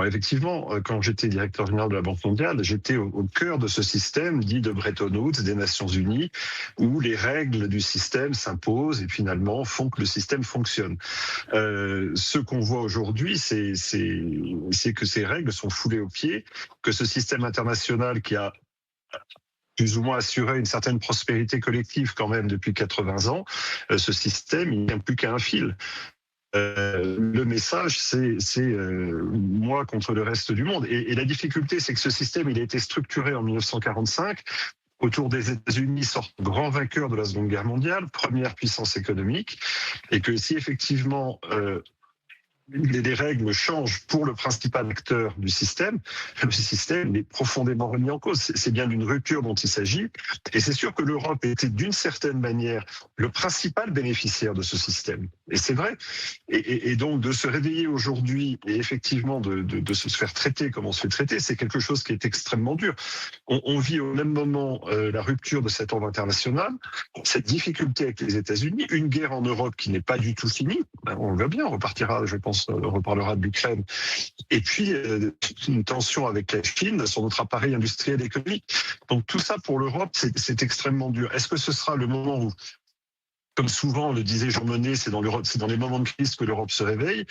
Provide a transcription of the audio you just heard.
Alors effectivement, quand j'étais directeur général de la Banque mondiale, j'étais au cœur de ce système dit de Bretton Woods des Nations Unies, où les règles du système s'imposent et finalement font que le système fonctionne. Ce qu'on voit aujourd'hui, c'est que ces règles sont foulées aux pieds, que ce système international qui a plus ou moins assuré une certaine prospérité collective quand même depuis 80 ans, ce système, il n'y a plus qu'à un fil. Le message, c'est moi contre le reste du monde. Et la difficulté, c'est que ce système, il a été structuré en 1945 autour des États-Unis, sorte grand vainqueur de la Seconde Guerre mondiale, première puissance économique, et que si effectivement les règles changent pour le principal acteur du système, le système est profondément remis en cause. C'est bien d'une rupture dont il s'agit. Et c'est sûr que l'Europe était d'une certaine manière le principal bénéficiaire de ce système. Et c'est vrai. Et donc de se réveiller aujourd'hui et effectivement de se faire traiter comme on se fait traiter, c'est quelque chose qui est extrêmement dur. On vit au même moment la rupture de cet ordre international, cette difficulté avec les États-Unis, une guerre en Europe qui n'est pas du tout finie. On le voit bien, on repartira, je pense, on reparlera de l'Ukraine. Et puis, une tension avec la Chine sur notre appareil industriel et économique. Donc tout ça, pour l'Europe, c'est extrêmement dur. Est-ce que ce sera le moment où, comme souvent le disait Jean Monnet, c'est dans les moments de crise que l'Europe se réveille?